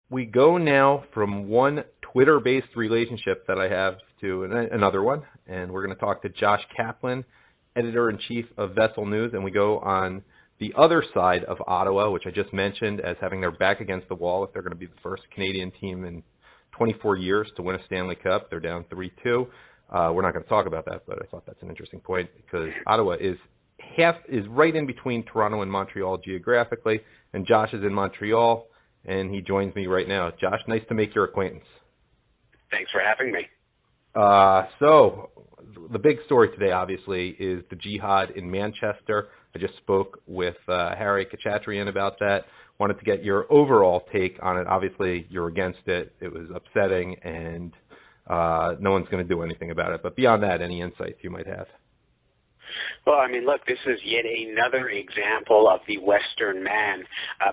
We go now from one Twitter-based relationship that I have to another one, and we're going to talk to Josh Caplan, editor-in-chief of Vessel News, and we go on the other side of Ottawa, which I just mentioned as having their back against the wall if they're going to be the first Canadian team in 24 years to win a Stanley Cup. They're down 3-2. We're not going to talk about that, but I thought that's an interesting point because Ottawa is right in between Toronto and Montreal geographically, and Josh is in Montreal, and he joins me right now. Josh, nice to make your acquaintance. Thanks for having me. So the big story today, obviously, is the jihad in Manchester. I just spoke with Harry Kachatrian about that. Wanted to get your overall take on it. Obviously, you're against it. It was upsetting, and no one's going to do anything about it. But beyond that, any insights you might have? Well, I mean, look, this is yet another example of the Western man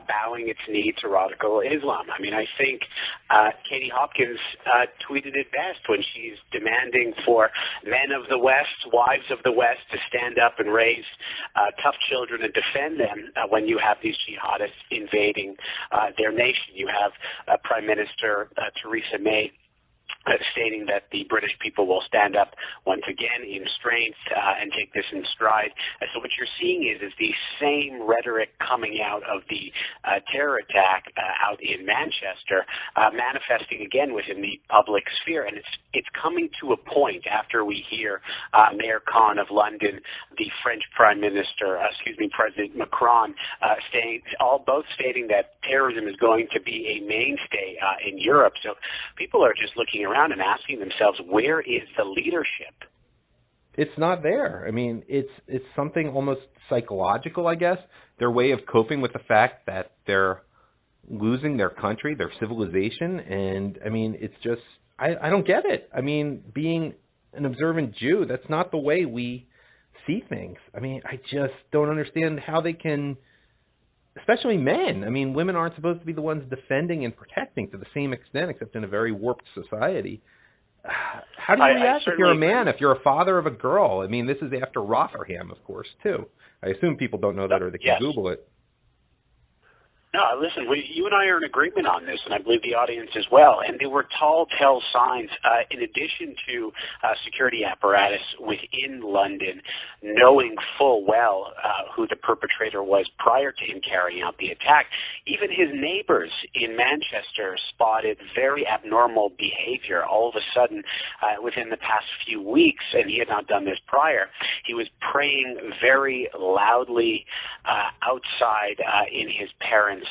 bowing its knee to radical Islam. I mean, I think Katie Hopkins tweeted it best when she's demanding for men of the West, wives of the West, to stand up and raise tough children and defend them when you have these jihadists invading their nation. You have Prime Minister Theresa May stating that the British people will stand up once again in strength and take this in stride. So what you're seeing is the same rhetoric coming out of the terror attack out in Manchester, manifesting again within the public sphere. And it's coming to a point after we hear Mayor Khan of London, the French President Macron, both stating that terrorism is going to be a mainstay in Europe. So people are just looking around and asking themselves, where is the leadership? It's not there. I mean, it's something almost psychological, I guess, their way of coping with the fact that they're losing their country, their civilization, and, I mean, it's just, I don't get it. I mean, being an observant Jew, that's not the way we see things. I mean, I just don't understand how they can, especially men. I mean, women aren't supposed to be the ones defending and protecting to the same extent, except in a very warped society. How do you react if you're a man, if you're a father of a girl? I mean, this is after Rotherham, of course, too. I assume people don't know that or they can Google it. No, listen, you and I are in agreement on this, and I believe the audience as well. And there were tall signs, in addition to security apparatus within London, knowing full well who the perpetrator was prior to him carrying out the attack. Even his neighbors in Manchester spotted very abnormal behavior all of a sudden within the past few weeks, and he had not done this prior. He was praying very loudly outside in his parents'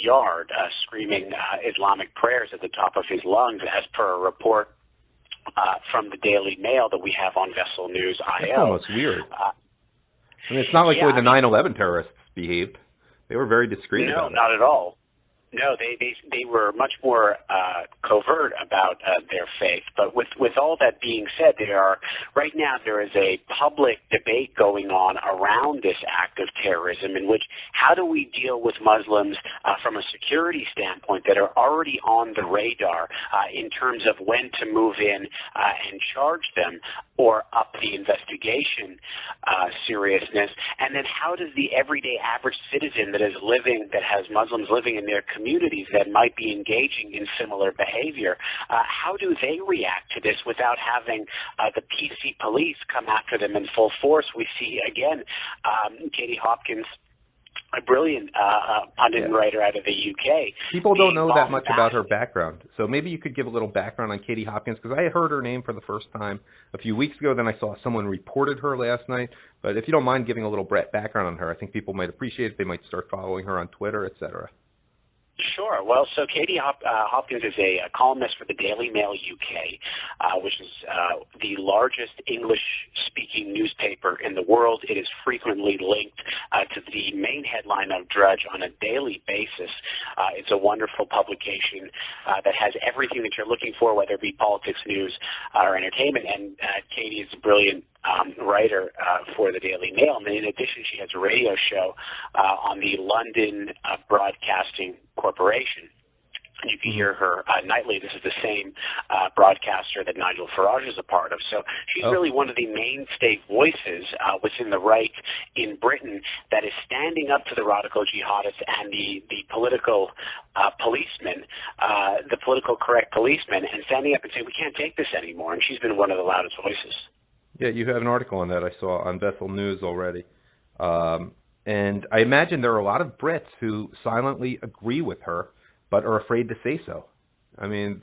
yard, screaming Islamic prayers at the top of his lungs, as per a report from the Daily Mail that we have on Vessel News IO. That's almost weird. I mean, it's not like the way the 9/11 terrorists behaved. They were very discreet about it. No, not at all. No, they were much more covert about their faith. But with all that being said, right now there is a public debate going on around this act of terrorism, in which how do we deal with Muslims from a security standpoint that are already on the radar in terms of when to move in and charge them or up the investigation seriousness, and then how does the everyday average citizen that has Muslims living in their communities that might be engaging in similar behavior, how do they react to this without having the PC police come after them in full force? We see, again, Katie Hopkins, a brilliant pundit and writer out of the UK. People don't know that much about her background, so maybe you could give a little background on Katie Hopkins, because I had heard her name for the first time a few weeks ago, then I saw someone reported her last night. But if you don't mind giving a little background on her, I think people might appreciate it. They might start following her on Twitter, etc. Sure. Well, so Katie Hopkins is a columnist for the Daily Mail UK, which is the largest English-speaking newspaper in the world. It is frequently linked to the main headline of Drudge on a daily basis. It's a wonderful publication that has everything that you're looking for, whether it be politics, news, or entertainment. And Katie is a brilliant writer for the Daily Mail. And in addition, she has a radio show on the London Broadcasting Corporation. And you can hear her nightly. This is the same broadcaster that Nigel Farage is a part of. So she's really one of the mainstay voices within the right in Britain that is standing up to the radical jihadists and the political policemen, the political correct policemen, and standing up and saying, we can't take this anymore. And she's been one of the loudest voices. Yeah, you have an article on that I saw on Vessel News already. And I imagine there are a lot of Brits who silently agree with her but are afraid to say so. I mean,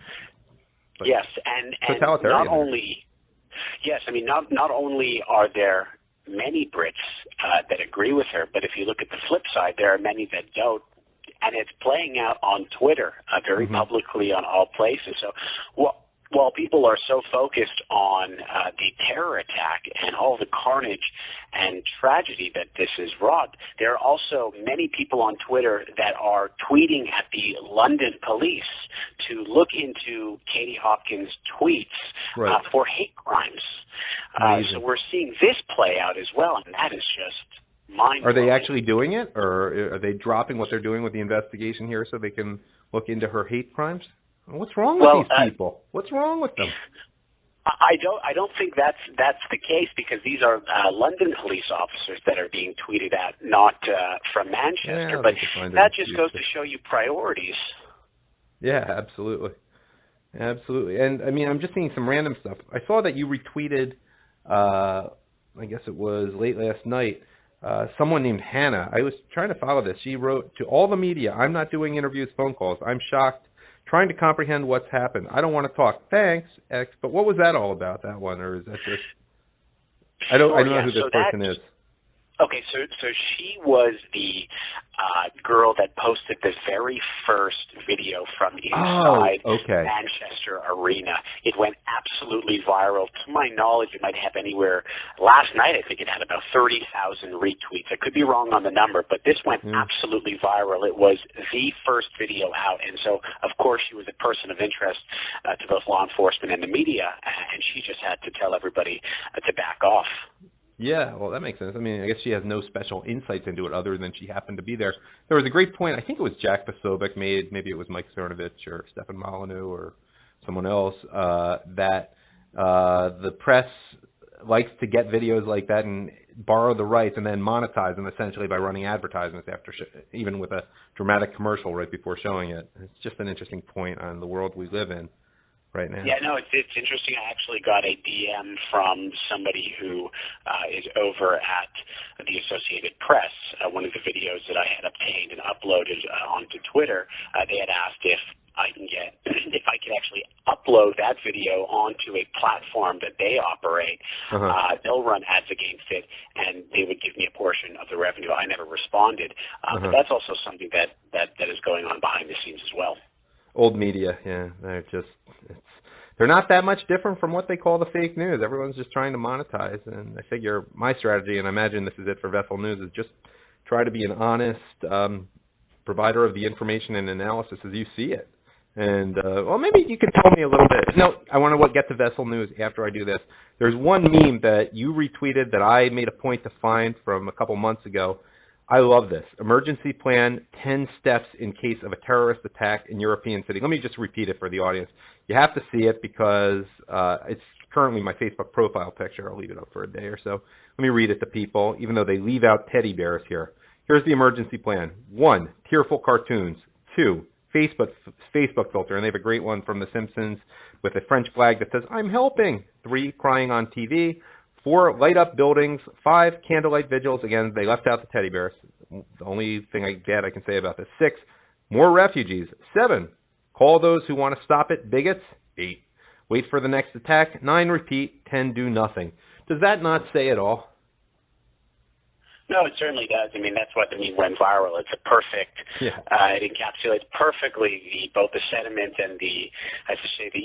yes, and not only, yes, I mean, not only are there many Brits that agree with her, but if you look at the flip side, there are many that don't, and it's playing out on Twitter very publicly on all places. So, while people are so focused on the terror attack and all the carnage and tragedy that this has wrought, there are also many people on Twitter that are tweeting at the London police to look into Katie Hopkins' tweets for hate crimes. So we're seeing this play out as well, and that is just mind-blowing. Are they actually doing it, or are they dropping what they're doing with the investigation here so they can look into her hate crimes? What's wrong with these people? What's wrong with them? I don't think that's the case, because these are London police officers that are being tweeted at, not from Manchester. But that just goes to show you priorities. Yeah, absolutely. Absolutely. And I mean, I'm just seeing some random stuff. I saw that you retweeted, I guess it was late last night, someone named Hannah. I was trying to follow this. She wrote, to all the media, I'm not doing interviews, phone calls. I'm shocked, trying to comprehend what's happened. I don't want to talk. Thanks, X. But what was that all about, that one? Or is that just... I don't know who this person is. Okay, so she was the girl that posted the very first video from inside Manchester Arena. It went absolutely viral. To my knowledge, it might have anywhere. Last night, I think it had about 30,000 retweets. I could be wrong on the number, but this went absolutely viral. It was the first video out, and so of course she was a person of interest to both law enforcement and the media, and she just had to tell everybody to back off. Yeah, well, that makes sense. I mean, I guess she has no special insights into it other than she happened to be there. There was a great point, I think it was Jack Posobiec made, maybe it was Mike Cernovich or Stefan Molyneux or someone else, that the press likes to get videos like that and borrow the rights and then monetize them essentially by running advertisements after, even with a dramatic commercial right before showing it. It's just an interesting point on the world we live in right now. Yeah, no, it's interesting. I actually got a DM from somebody who is over at the Associated Press. One of the videos that I had obtained and uploaded onto Twitter, they had asked if I could actually upload that video onto a platform that they operate. They'll run ads against it, and they would give me a portion of the revenue. I never responded, but that's also something that is going on behind the scenes as well. Old media, yeah, they're not that much different from what they call the fake news. Everyone's just trying to monetize, and I figure my strategy, and I imagine this is it for Vessel News, is just try to be an honest provider of the information and analysis as you see it. And, well, maybe you could tell me a little bit. No, I want to get to Vessel News after I do this. There's one meme that you retweeted that I made a point to find from a couple months ago. I love this. Emergency plan, 10 steps in case of a terrorist attack in European city. Let me just repeat it for the audience. You have to see it because it's currently my Facebook profile picture. I'll leave it up for a day or so. Let me read it to people, even though they leave out teddy bears here. Here's the emergency plan. 1, tearful cartoons. 2, Facebook filter, and they have a great one from The Simpsons with a French flag that says, I'm helping. 3, crying on TV. 4, light up buildings. 5, candlelight vigils. Again, they left out the teddy bears. The only thing I can say about this. 6, more refugees. 7, call those who want to stop it bigots. 8, wait for the next attack. 9, repeat. 10, do nothing. Does that not say it all? No, it certainly does. I mean, that's what the meme went viral. It's a perfect, it encapsulates perfectly both the sentiment and the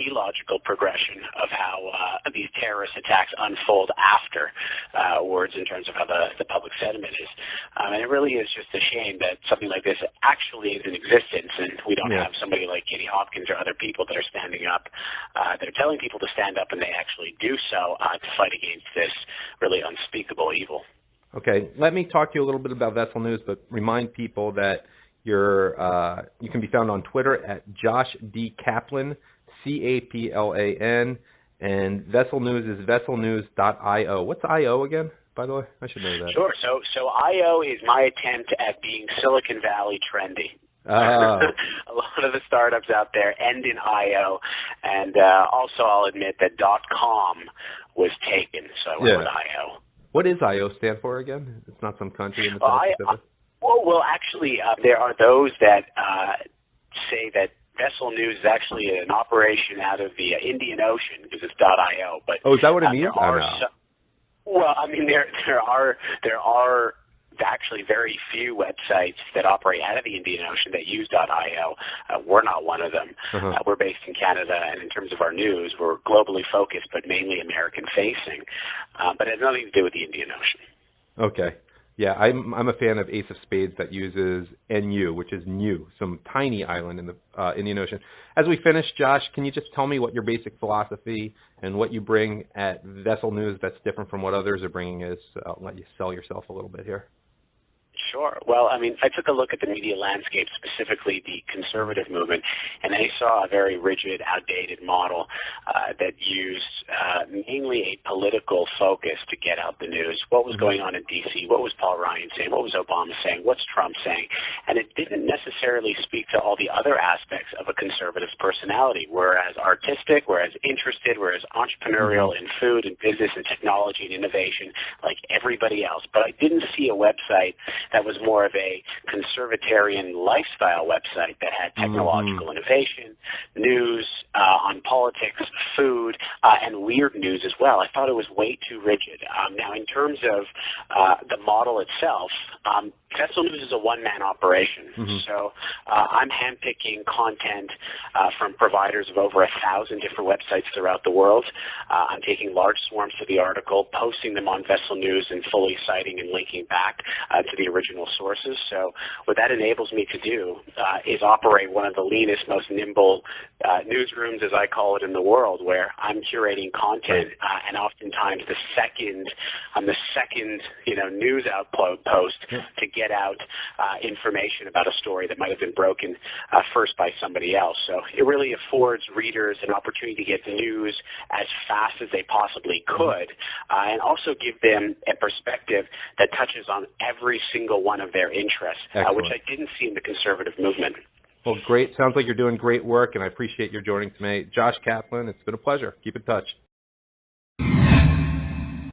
illogical progression of how these terrorist attacks unfold afterwards in terms of how the public sentiment is. And it really is just a shame that something like this actually is in existence, and we don't have somebody like Katie Hopkins or other people that are standing up, that are telling people to stand up, and they actually do so to fight against this really unspeakable evil. Okay, let me talk to you a little bit about Vessel News, but remind people that You can be found on Twitter at Josh D. Caplan, Caplan, and Vessel News is vesselnews.io. What's IO again, by the way? I should know that. Sure. So IO is my attempt at being Silicon Valley trendy. A lot of the startups out there end in IO, and also I'll admit that .com was taken, so I went with IO. What does IO stand for again? It's not some country in the South Pacific? Well, actually, there are those that say that Vessel News is actually an operation out of the Indian Ocean because it's .io. But is that what it means? Well, I mean, there are actually very few websites that operate out of the Indian Ocean that use .io. We're not one of them. We're based in Canada, and in terms of our news, we're globally focused, but mainly American-facing. But it has nothing to do with the Indian Ocean. Okay. Yeah, I'm a fan of Ace of Spades that uses NU, which is Niue, some tiny island in the Indian Ocean. As we finish, Josh, can you just tell me what your basic philosophy and what you bring at Vessel News that's different from what others are bringing is? I'll let you sell yourself a little bit here. Sure. Well, I mean, I took a look at the media landscape, specifically the conservative movement, and I saw a very rigid, outdated model that used mainly a political focus to get out the news. What was going on in D.C.? What was Paul Ryan saying? What was Obama saying? What's Trump saying? And it didn't necessarily speak to all the other aspects of a conservative's personality, whereas artistic, whereas interested, whereas entrepreneurial in food and business and technology and innovation, like everybody else. But I didn't see a website that was more of a conservatarian lifestyle website that had technological innovation, news on politics, food, and weird news as well. I thought it was way too rigid. Now, in terms of the model itself, Vessel News is a one-man operation. So I'm handpicking content from providers of over 1,000 different websites throughout the world. I'm taking large swarms of the article, posting them on Vessel News, and fully citing and linking back to the original sources. So what that enables me to do is operate one of the leanest, most nimble newsrooms, as I call it, in the world, where I'm curating content, and oftentimes I'm the second news outpost to get out information about a story that might have been broken first by somebody else. So it really affords readers an opportunity to get the news as fast as they possibly could, and also give them a perspective that touches on every single one of their interests, which I didn't see in the conservative movement. Well, great. Sounds like you're doing great work, and I appreciate your joining today. Josh Caplan, it's been a pleasure. Keep in touch.